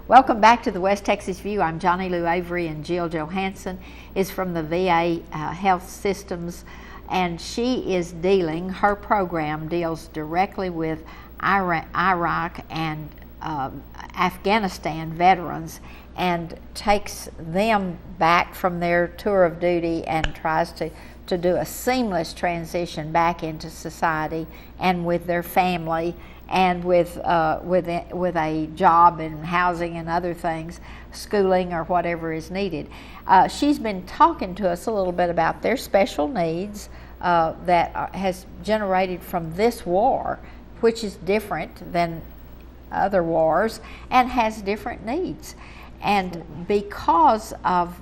Welcome back to the West Texas View. I'm Johnny Lou Avery, and Jill Johansson is from the VA Health Systems, and her program deals directly with Iraq and Afghanistan veterans and takes them back from their tour of duty and tries to do a seamless transition back into society and with their family and with a job and housing and other things, schooling or whatever is needed. She's been talking to us a little bit about their special needs that has generated from this war, which is different than other wars and has different needs. And because of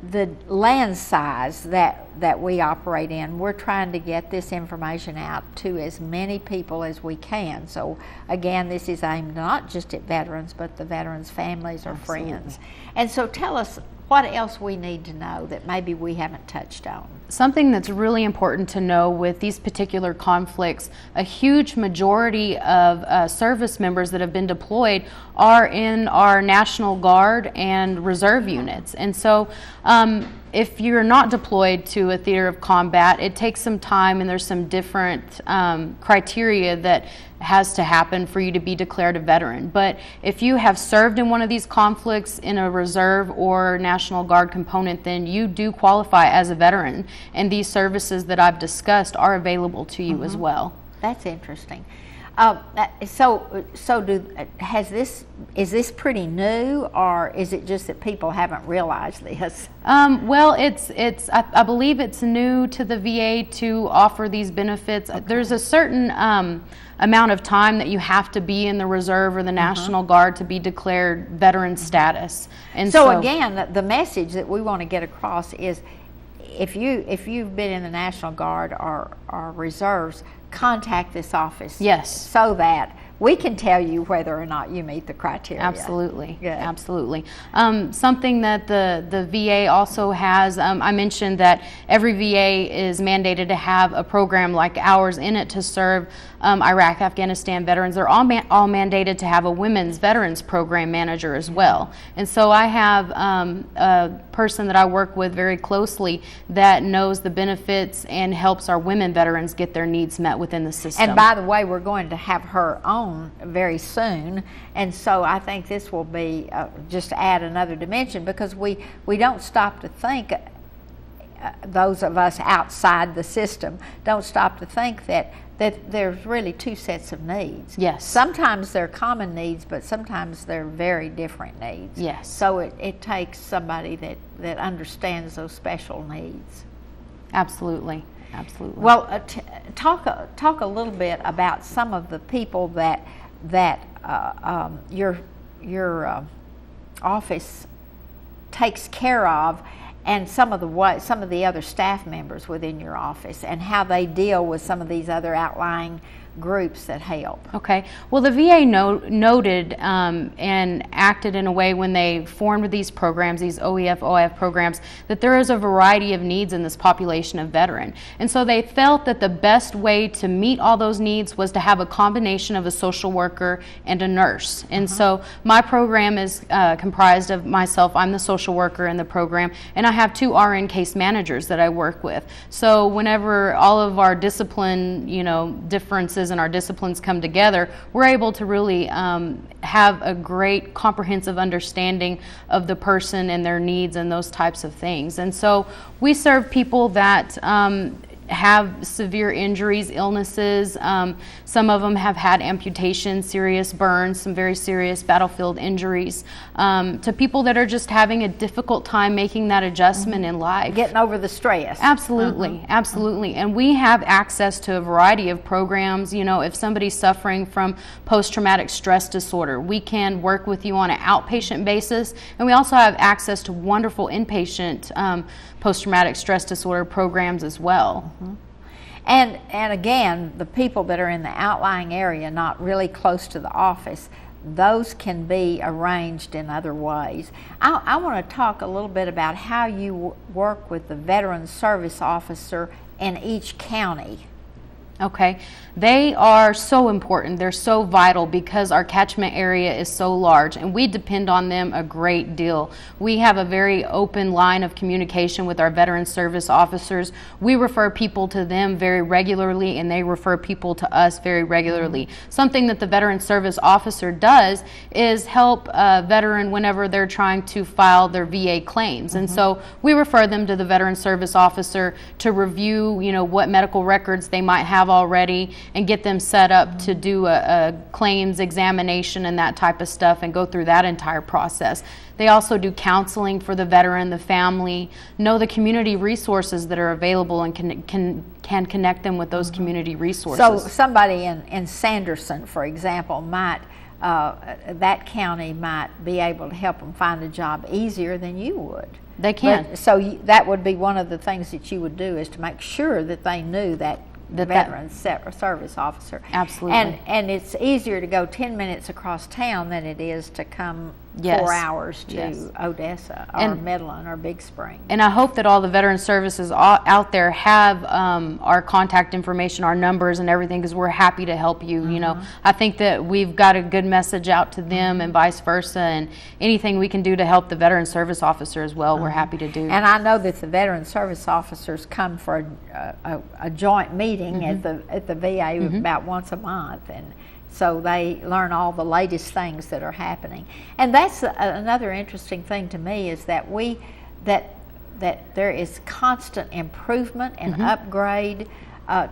the land size that we operate in, we're trying to get this information out to as many people as we can. So again, this is aimed not just at veterans, but the veterans' families or friends. And so tell us what else we need to know that maybe we haven't touched on. Something that's really important to know with these particular conflicts, a huge majority of service members that have been deployed are in our National Guard and Reserve units. And so if you're not deployed to a theater of combat, it takes some time and there's some different criteria that has to happen for you to be declared a veteran. But if you have served in one of these conflicts in a Reserve or National Guard component, then you do qualify as a veteran, and these services that I've discussed are available to you as well. That's interesting. Is this pretty new, or is it just that people haven't realized this? Well, I believe it's new to the VA to offer these benefits. Okay. There's a certain amount of time that you have to be in the Reserve or the National Guard to be declared veteran status. And so again, the message that we want to get across is, if you've been in the National Guard or Reserves, contact this office. Yes. So that we can tell you whether or not you meet the criteria. Absolutely. Good. Absolutely. Something that the VA also has, I mentioned that every VA is mandated to have a program like ours in it to serve Iraq, Afghanistan veterans. They're all mandated to have a women's veterans program manager as well. And so I have a person that I work with very closely that knows the benefits and helps our women veterans get their needs met within the system. And by the way, we're going to have her on very soon, and so I think this will be just add another dimension, because we don't stop to think, those of us outside the system don't stop to think that there's really two sets of needs. Yes. Sometimes they're common needs, but sometimes they're very different needs. Yes. So it takes somebody that understands those special needs. Absolutely. Absolutely. Well, talk a little bit about some of the people that your office takes care of, and some of the other staff members within your office, and how they deal with some of these other outlying groups that help. Okay. Well, the VA noted and acted in a way when they formed these programs, these OEF programs, that there is a variety of needs in this population of veteran. And so they felt that the best way to meet all those needs was to have a combination of a social worker and a nurse. And so my program is comprised of myself. I'm the social worker in the program, and I have 2 RN case managers that I work with. So whenever all of our discipline, differences and our disciplines come together, we're able to really have a great comprehensive understanding of the person and their needs and those types of things. And so we serve people that have severe injuries, illnesses. Some of them have had amputations, serious burns, some very serious battlefield injuries, to people that are just having a difficult time making that adjustment in life. Getting over the stress. Absolutely, absolutely. And we have access to a variety of programs. If somebody's suffering from post-traumatic stress disorder, we can work with you on an outpatient basis, and we also have access to wonderful inpatient post-traumatic stress disorder programs as well. And again, the people that are in the outlying area, not really close to the office, those can be arranged in other ways. I want to talk a little bit about how you work with the Veteran Service Officer in each county. Okay, they are so important. They're so vital because our catchment area is so large and we depend on them a great deal. We have a very open line of communication with our veteran service officers. We refer people to them very regularly and they refer people to us very regularly. Something that the veteran service officer does is help a veteran whenever they're trying to file their VA claims. And so we refer them to the veteran service officer to review, what medical records they might have already and get them set up to do a claims examination and that type of stuff and go through that entire process. They also do counseling for the veteran, the family, know the community resources that are available and can connect them with those community resources. So somebody in Sanderson, for example, might that county might be able to help them find a job easier than you would. They can. That would be one of the things that you would do, is to make sure that they knew that the veteran service officer. Absolutely. And it's easier to go 10 minutes across town than it is to come 4 hours to Odessa or Midland or Big Spring. And I hope that all the veteran services out there have our contact information, our numbers and everything, because we're happy to help you. I think that we've got a good message out to them and vice versa, and anything we can do to help the veteran service officer as well, we're happy to do. And I know that the veteran service officers come for a joint meeting at the VA about once a month, and so they learn all the latest things that are happening. And that's another interesting thing to me, is that that there is constant improvement and upgrade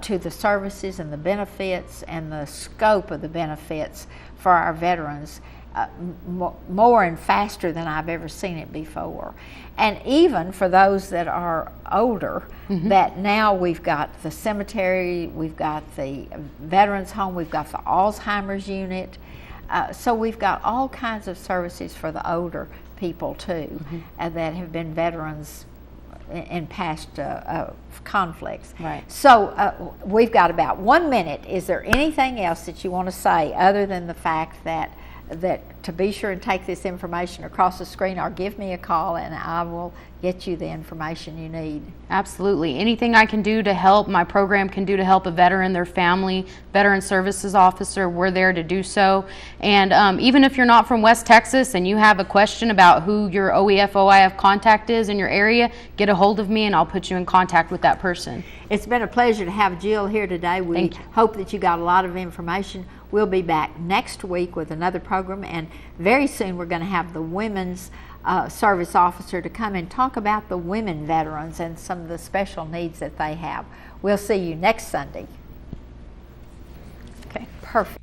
to the services and the benefits and the scope of the benefits for our veterans, more and faster than I've ever seen it before. And even for those that are older, that now we've got the cemetery, we've got the veterans home, we've got the Alzheimer's unit. So we've got all kinds of services for the older people too, that have been veterans in past conflicts. Right. So we've got about 1 minute. Is there anything else that you want to say other than the fact that to be sure and take this information across the screen, or give me a call and I will get you the information you need? Absolutely. Anything I can do to help, my program can do to help a veteran, their family, veteran services officer, we're there to do so. And even if you're not from West Texas and you have a question about who your OEF OIF contact is in your area, get a hold of me and I'll put you in contact with that person. It's been a pleasure to have Jill here today. We hope that you got a lot of information. We'll be back next week with another program, and very soon we're going to have the women's service officer to come and talk about the women veterans and some of the special needs that they have. We'll see you next Sunday. Okay, perfect.